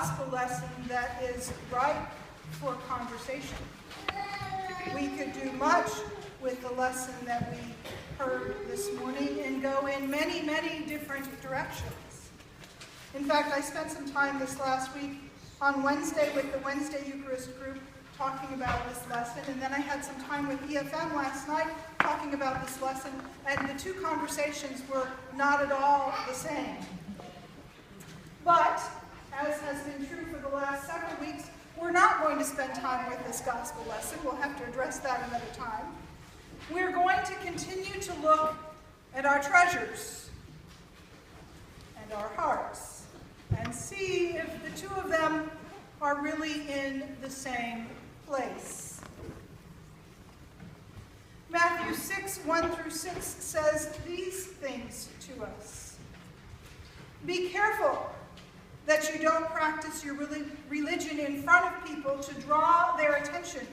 gospel lesson that is ripe for conversation. We could do much with the lesson that we heard this morning and go in many, many different directions. In fact, I spent some time this last week on Wednesday with the Wednesday Eucharist group talking about this lesson, and then I had some time with EFM last night talking about this lesson, and the two conversations were not at all the same. But, as has been true for the last several weeks, we're not going to spend time with this gospel lesson. We'll have to address that another time. We're going to continue to look at our treasures and our hearts and see if the two of them are really in the same place. Matthew 6, 1 through 6 says these things to us. Be careful that you don't practice your religion in front of people to draw their attention.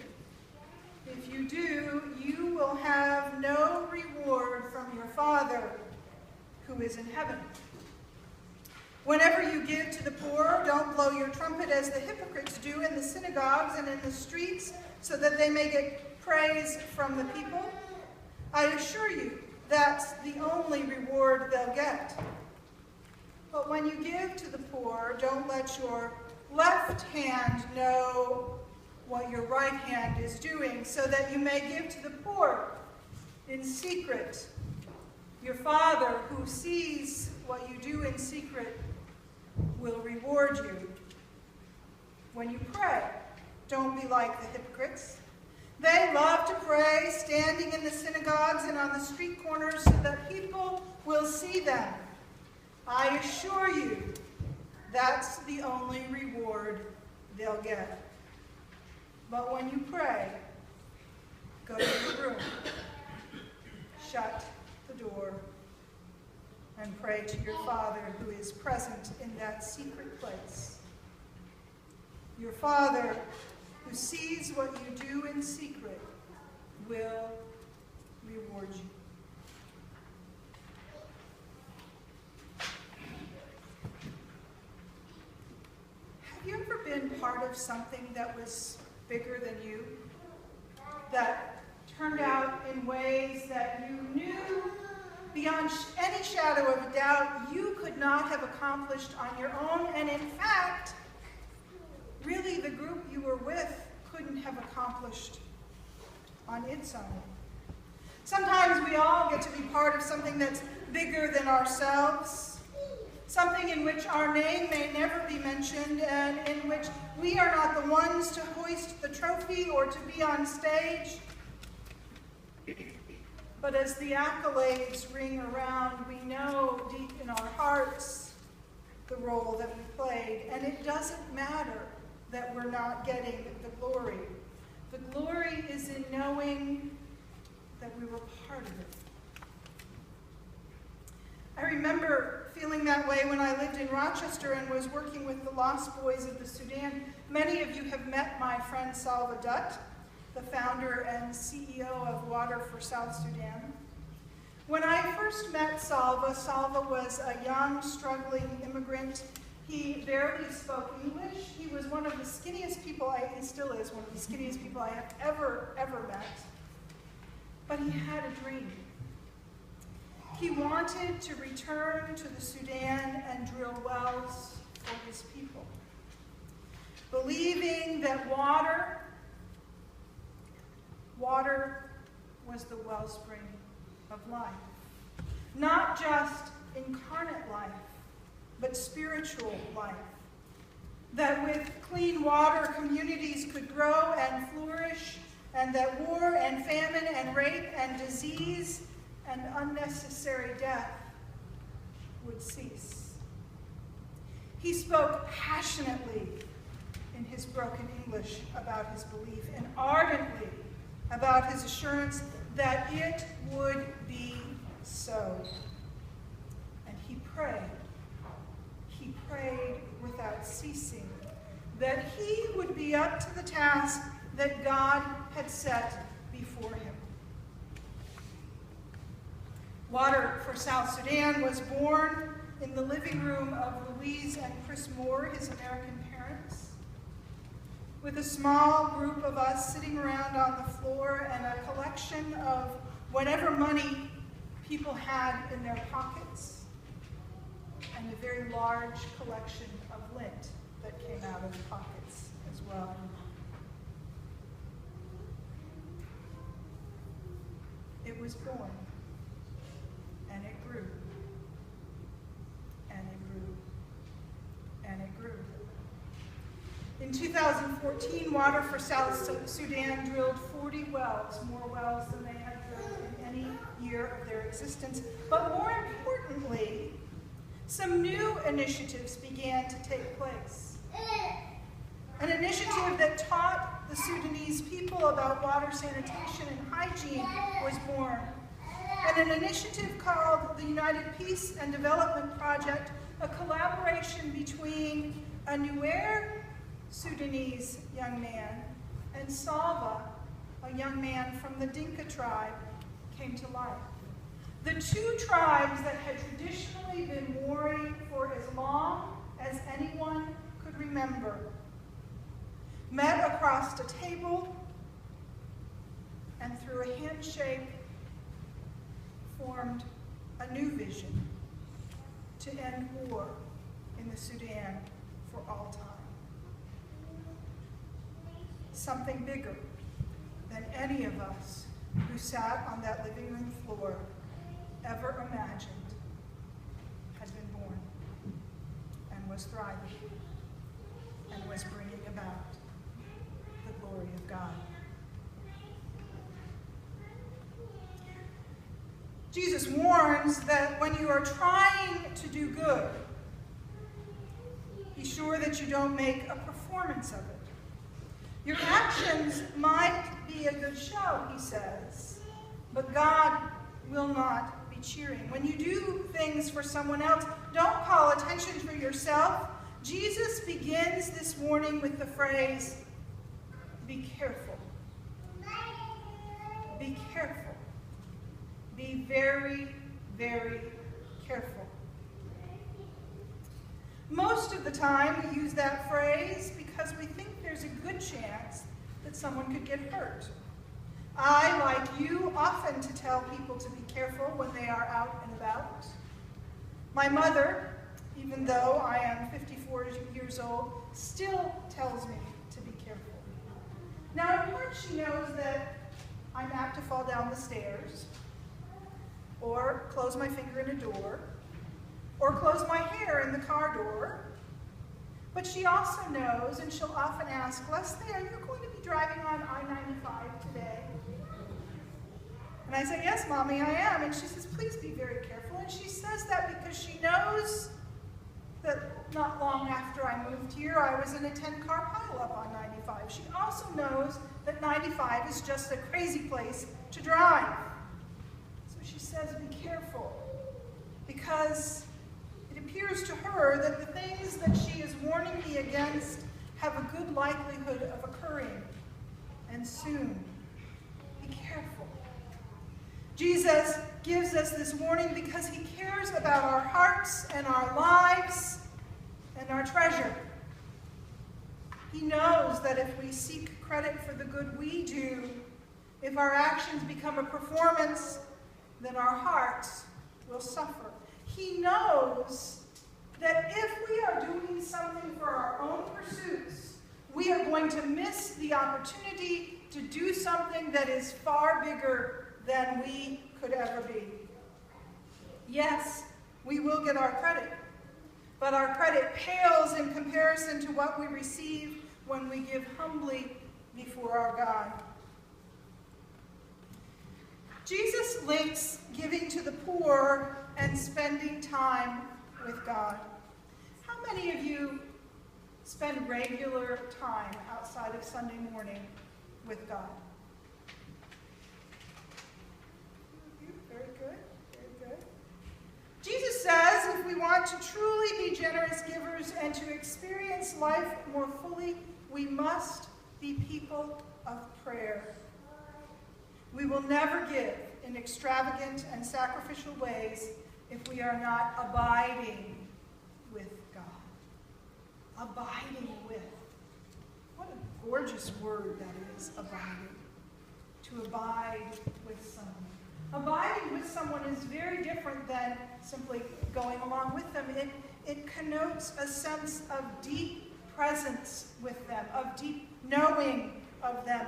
If you do, you will have no reward from your Father who is in heaven. Whenever you give to the poor, don't blow your trumpet as the hypocrites do in the synagogues and in the streets, so that they may get praise from the people. I assure you, that's the only reward they'll get. But when you give to the poor, don't let your left hand know what your right hand is doing, so that you may give to the poor in secret. Your Father, who sees what you do in secret, will reward you. When you pray, don't be like the hypocrites. They love to pray standing in the synagogues and on the street corners so that people will see them. I assure you, that's the only reward they'll get. But when you pray, go to your room, shut the door, and pray to your Father who is present in that secret place. Your Father who sees what you do in secret will reward you. Have you ever been part of something that was bigger than you, that turned out in ways that you knew beyond any shadow of a doubt you could not have accomplished on your own, and in fact, really the group you were with couldn't have accomplished on its own? Sometimes we all get to be part of something that's bigger than ourselves, something in which our name may never be mentioned, and in which we are not the ones to hoist the trophy or to be on stage. But as the accolades ring around, we know deep in our hearts the role that we played, and it doesn't matter that we're not getting the glory. The glory is in knowing that we were part of it. I remember feeling that way when I lived in Rochester and was working with the Lost Boys of the Sudan. Many of you have met my friend Salva Dutt, the founder and CEO of Water for South Sudan. When I first met Salva, Salva was a young, struggling immigrant. He barely spoke English. He was one of the skinniest people, he still is one of the skinniest people I have ever met. But he had a dream. He wanted to return to the Sudan and drill wells for his people, believing that water was the wellspring of life. Not just incarnate life, but spiritual life. That with clean water, communities could grow and flourish, and that war and famine and rape and disease and unnecessary death would cease. He spoke passionately in his broken English about his belief, and ardently about his assurance that it would be so. And he prayed without ceasing, that he would be up to the task that God had set before him. Water for South Sudan was born in the living room of Louise and Chris Moore, his American parents. parents, with a small group of us sitting around on the floor and a collection of whatever money people had in their pockets, and a very large collection of lint that came out of the pockets as well. It was born, and it grew, and it grew, and it grew. In 2014, Water for South Sudan drilled 40 wells, more wells than they had drilled in any year of their existence. But more importantly, some new initiatives began to take place. An initiative that taught the Sudanese people about water sanitation and hygiene was born. And an initiative called the United Peace and Development Project, a collaboration between a Nuer Sudanese young man and Salva, a young man from the Dinka tribe, came to life. The two tribes that had traditionally been warring for as long as anyone could remember met across a table and through a handshake formed a new vision to end war in the Sudan for all time. Something bigger than any of us who sat on that living room floor ever imagined had been born and was thriving and was bringing about the glory of God. Jesus warns that when you are trying to do good, be sure that you don't make a performance of it. Your actions might be a good show, he says, but God will not be cheering. When you do things for someone else, don't call attention for yourself. Jesus begins this warning with the phrase, be careful. Be careful. Be very, very careful. Most of the time we use that phrase because we think there's a good chance that someone could get hurt. I, like you, often to tell people to be careful when they are out and about. My mother, even though I am 54 years old, still tells me to be careful. Now, in part, she knows that I'm apt to fall down the stairs, or close my finger in a door, or close my hair in the car door. But she also knows, and she'll often ask, Leslie, are you going to be driving on I-95 today? And I say, yes, Mommy, I am. And she says, please be very careful. And she says that because she knows that not long after I moved here, I was in a 10-car pileup on 95. She also knows that 95 is just a crazy place to drive. So she says, be careful, because it appears to her that the things that she is warning me against have a good likelihood of occurring, and soon. Be careful. Jesus gives us this warning because he cares about our hearts and our lives and our treasure. He knows that if we seek credit for the good we do, if our actions become a performance, then our hearts will suffer. He knows that if we are doing something for our own pursuits, we are going to miss the opportunity to do something that is far bigger than we could ever be. Yes, we will get our credit, but our credit pales in comparison to what we receive when we give humbly before our God. Jesus links giving to the poor and spending time with God. How many of you spend regular time outside of Sunday morning with God? Very good, very good. Jesus says if we want to truly be generous givers and to experience life more fully, we must be people of prayer. We will never give in extravagant and sacrificial ways if we are not abiding with God. abiding with. What a gorgeous word that is, abiding. To abide with someone. Abiding with someone is very different than simply going along with them. It connotes a sense of deep presence with them, of deep knowing of them.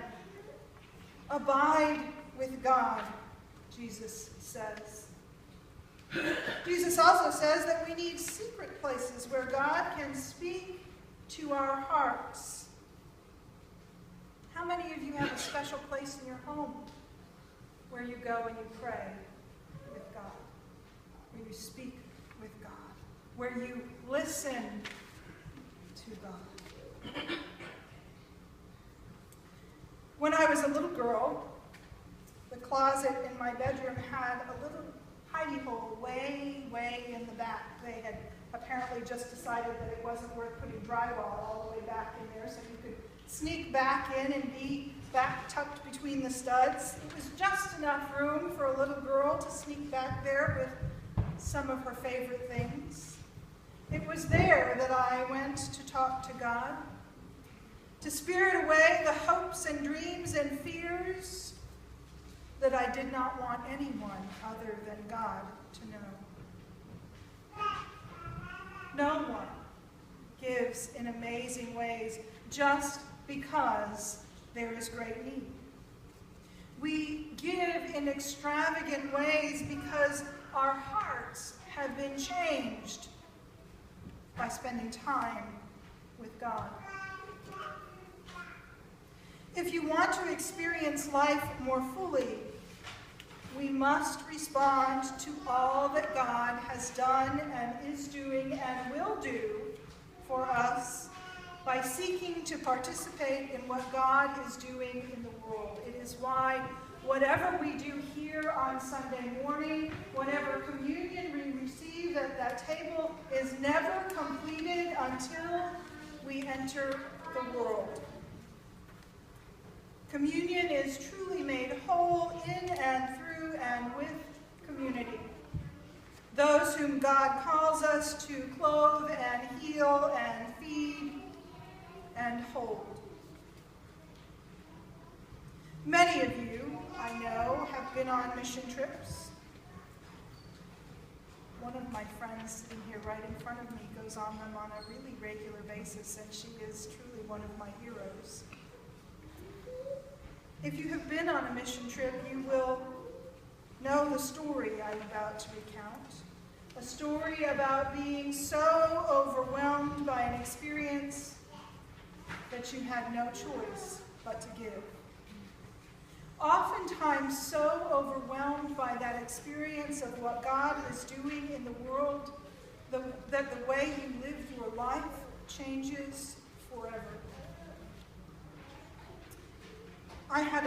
Abide with God, Jesus says. Jesus also says that we need secret places where God can speak to our hearts. How many of you have a special place in your home where you go and you pray with God, where you speak with God, where you listen to God? When I was a little girl, the closet in my bedroom had a little hidey hole way, way in the back. They had apparently just decided that it wasn't worth putting drywall all the way back in there, so you could sneak back in and be back tucked between the studs. It was just enough room for a little girl to sneak back there with some of her favorite things. It was there that I went to talk to God, to spirit away the hopes and dreams and fears that I did not want anyone other than God to know. No one gives in amazing ways just because there is great need. We give in extravagant ways because our hearts have been changed by spending time with God. If you want to experience life more fully, we must respond to all that God has done and is doing and will do for us by seeking to participate in what God is doing in the world. It is why whatever we do here on Sunday morning, whatever communion we receive at that table, is never completed until we enter the world. Communion is truly made whole in and through and with community. Those whom God calls us to clothe and heal and feed and hold. Many of you, I know, have been on mission trips. One of my friends sitting here right in front of me goes on them on a really regular basis, and she is truly one of my heroes. If you have been on a mission trip, you will know the story I'm about to recount. A story about being so overwhelmed by an experience that you had no choice but to give. Oftentimes so overwhelmed by that experience of what God is doing in the world, that the way you live your life changes forever. I had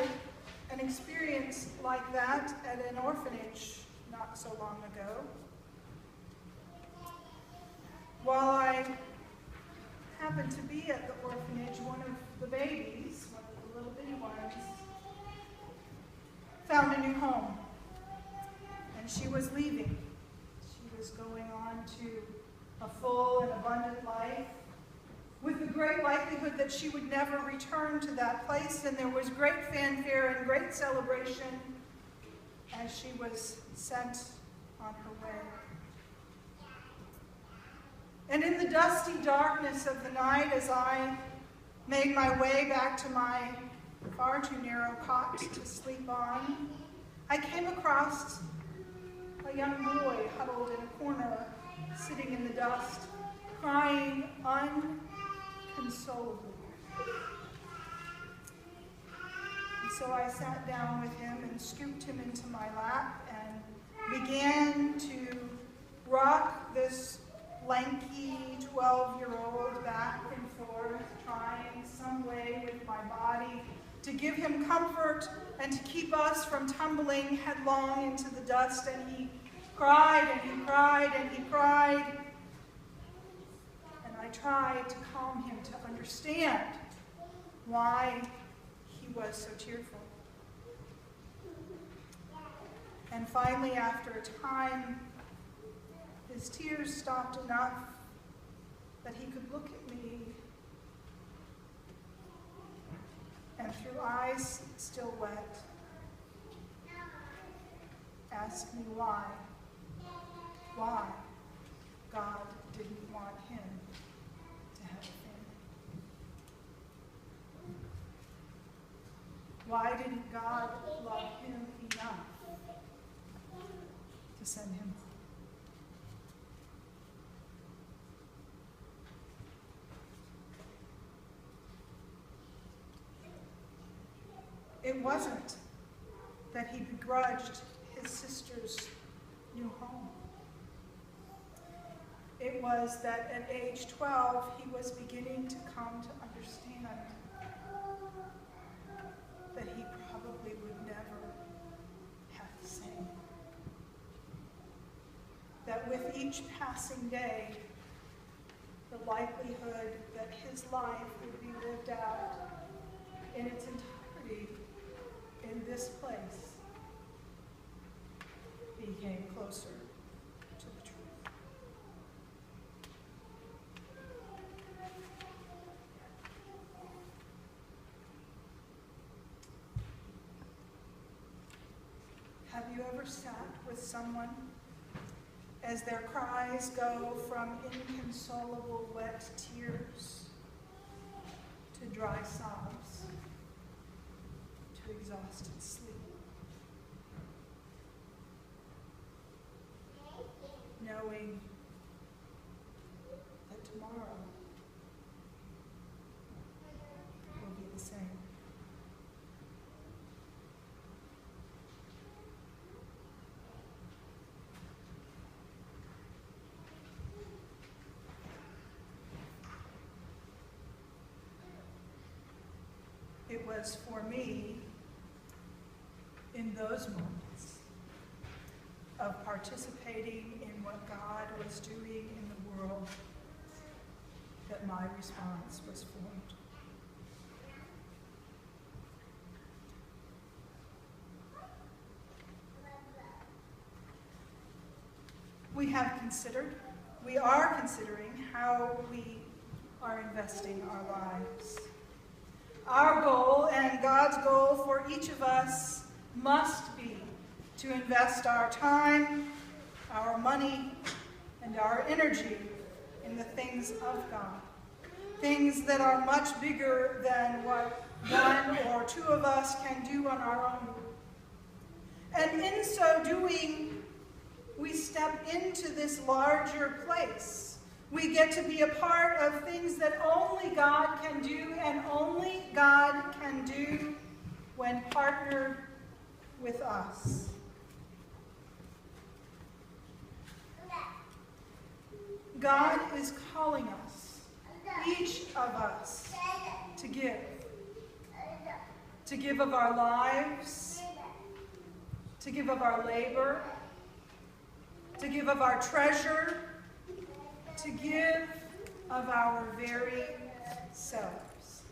an experience like that at an orphanage not so long ago. While I happened to be at the orphanage, one of the babies, one of the little bitty ones, found a new home. And she was leaving. She was going on to a full and abundant life, with the great likelihood that she would never return to that place, and there was great fanfare and great celebration as she was sent on her way. And in the dusty darkness of the night, as I made my way back to my far too narrow cot to sleep on, I came across a young boy huddled in a corner, sitting in the dust, crying unconsolably. And so I sat down with him and scooped him into my lap and began to rock this lanky 12-year-old back and forth, trying some way with my body to give him comfort and to keep us from tumbling headlong into the dust. And he cried and he cried and he cried. And I tried to calm him, to understand why he was so tearful. And finally, after a time, his tears stopped enough that he could look at me and through eyes still wet, ask me why God didn't want him to have a family. Why didn't God love him enough to send him? It wasn't that he begrudged his sister's new home. It was that at age 12, he was beginning to come to understand that he probably would never have the same. That with each passing day, the likelihood that his life would be lived out in its entirety in this place became closer to the truth. Have you ever sat with someone as their cries go from inconsolable wet tears to dry sobs to exhausted sleep? Knowing that tomorrow will be the same. It was for me in those moments of participating in what God was doing in the world that my response was formed. We are considering how we are investing our lives. Our goal and God's goal for each of us must be to invest our time, our money, and our energy in the things of God. Things that are much bigger than what one or two of us can do on our own. And in so doing, we step into this larger place. We get to be a part of things that only God can do, and only God can do when partnered with us. God is calling us, each of us, to give. To give of our lives, to give of our labor, to give of our treasure, to give of our very selves.